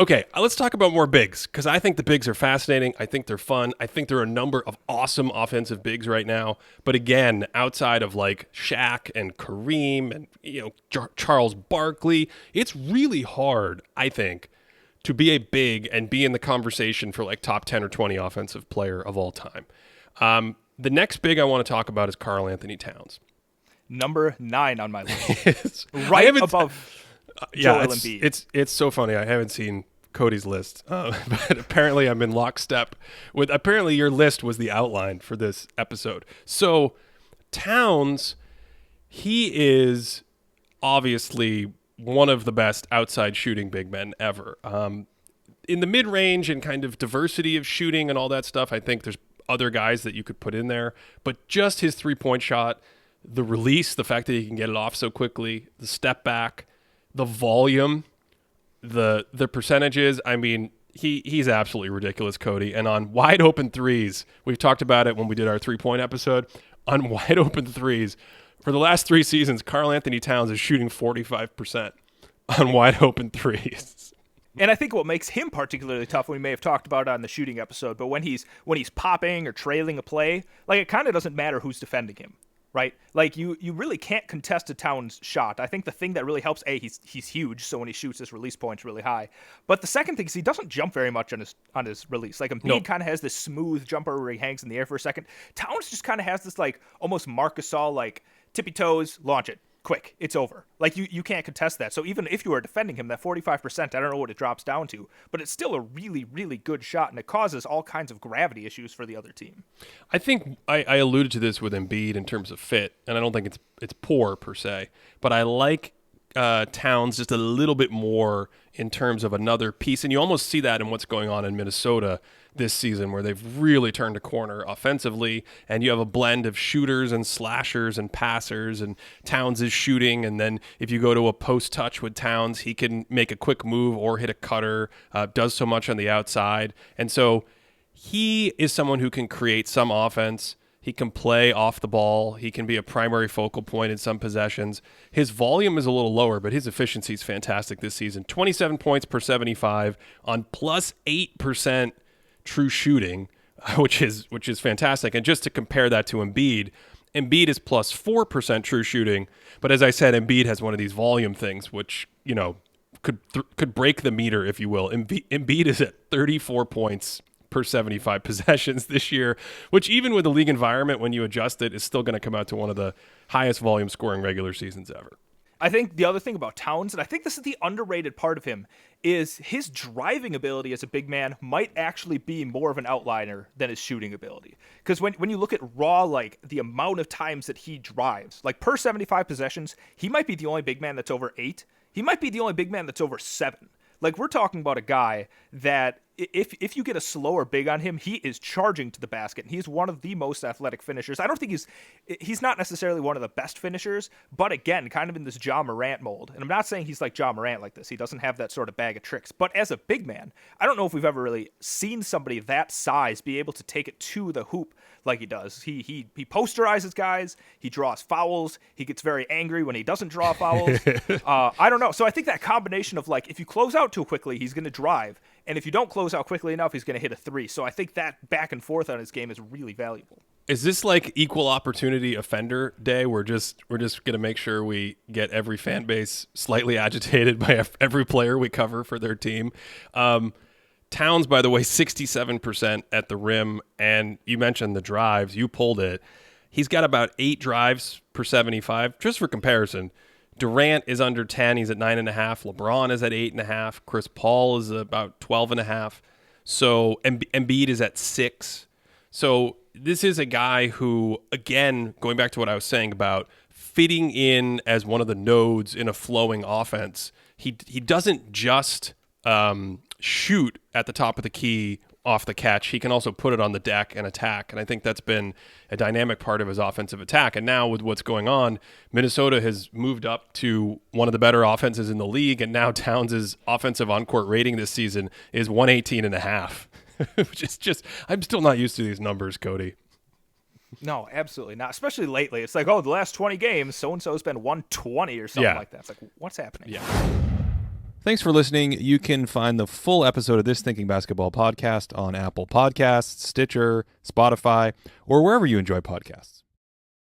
Okay, let's talk about more bigs because I think the bigs are fascinating. I think they're fun. I think there are a number of awesome offensive bigs right now. But again, outside of like Shaq and Kareem and Charles Barkley, it's really hard, I think, to be a big and be in the conversation for like top 10 or 20 offensive player of all time. The next big I want to talk about is Karl-Anthony Towns. Number 9 on my list, right above. Yeah, it's so funny. I haven't seen Cody's list, but apparently I'm in lockstep with. Apparently, your list was the outline for this episode. So, Towns, he is obviously one of the best outside shooting big men ever. In the mid range and kind of diversity of shooting and all that stuff, I think there's other guys that you could put in there, but just his 3-point shot, the release, the fact that he can get it off so quickly, the step back, the volume, the percentages. I mean, he's absolutely ridiculous, Cody. And on wide open threes, we've talked about it when we did our 3-point episode. On wide open threes, for the last 3 seasons, Karl-Anthony Towns is shooting 45% on wide open threes. And I think what makes him particularly tough, we may have talked about it on the shooting episode, but when he's popping or trailing a play, like it kind of doesn't matter who's defending him. Right? Like you really can't contest a Towns shot. I think the thing that really helps, he's huge, so when he shoots, his release point's really high. But the second thing is he doesn't jump very much on his release. Like Embiid kind of has this smooth jumper where he hangs in the air for a second. Towns just kind of has this like almost Marc Gasol like tippy toes, launch it. Quick, it's over. Like you can't contest that. So even if you are defending him, that 45%, I don't know what it drops down to, but it's still a really, really good shot, and it causes all kinds of gravity issues for the other team. I think I alluded to this with Embiid in terms of fit, and I don't think it's poor per se, but I like Towns just a little bit more in terms of another piece, and you almost see that in what's going on in Minnesota this season, where they've really turned a corner offensively, and you have a blend of shooters and slashers and passers, and Towns is shooting, and then if you go to a post touch with Towns, he can make a quick move or hit a cutter, does so much on the outside, and so he is someone who can create some offense. He can play off the ball. He can be a primary focal point in some possessions. His volume is a little lower, but his efficiency is fantastic this season. 27 points per 75 on plus 8% true shooting, which is fantastic. And just to compare that to Embiid is plus 4% true shooting. But as I said, Embiid has one of these volume things, which, could break the meter, if you will. Embiid is at 34 points per 75 possessions this year, which even with the league environment, when you adjust it, is still going to come out to one of the highest volume scoring regular seasons ever. I think the other thing about Towns, and I think this is the underrated part of him, is his driving ability as a big man might actually be more of an outliner than his shooting ability. Because when you look at raw, like the amount of times that he drives, like per 75 possessions, he might be the only big man that's over 8. He might be the only big man that's over 7. Like, we're talking about a guy that if you get a slower big on him, he is charging to the basket, and he's one of the most athletic finishers. I don't think he's not necessarily one of the best finishers, but again, kind of in this Ja Morant mold. And I'm not saying he's like Ja Morant like this. He doesn't have that sort of bag of tricks. But as a big man, I don't know if we've ever really seen somebody that size be able to take it to the hoop like he does. He posterizes guys. He draws fouls. He gets very angry when he doesn't draw fouls. I don't know. So I think that combination of, like, if you close out too quickly, he's going to drive. And if you don't close out quickly enough, he's going to hit a 3. So I think that back and forth on his game is really valuable. Is this like equal opportunity offender day? We're just going to make sure we get every fan base slightly agitated by every player we cover for their team. Towns, by the way, 67% at the rim. And you mentioned the drives. You pulled it. He's got about 8 drives per 75. Just for comparison, Durant is under 10. He's at 9.5. LeBron is at 8.5. Chris Paul is about 12.5. So Embiid is at 6. So this is a guy who, again, going back to what I was saying about fitting in as one of the nodes in a flowing offense, he doesn't just shoot at the top of the key off the catch. He can also put it on the deck and attack. And I think that's been a dynamic part of his offensive attack. And now with what's going on, Minnesota has moved up to one of the better offenses in the league. And now Towns' offensive on-court rating this season is 118.5, which is just, I'm still not used to these numbers, Cody. No, absolutely not. Especially lately. It's like, oh, the last 20 games, so-and-so's been 120 or something like that. It's like, what's happening? Yeah. Thanks for listening. You can find the full episode of this Thinking Basketball podcast on Apple Podcasts, Stitcher, Spotify, or wherever you enjoy podcasts.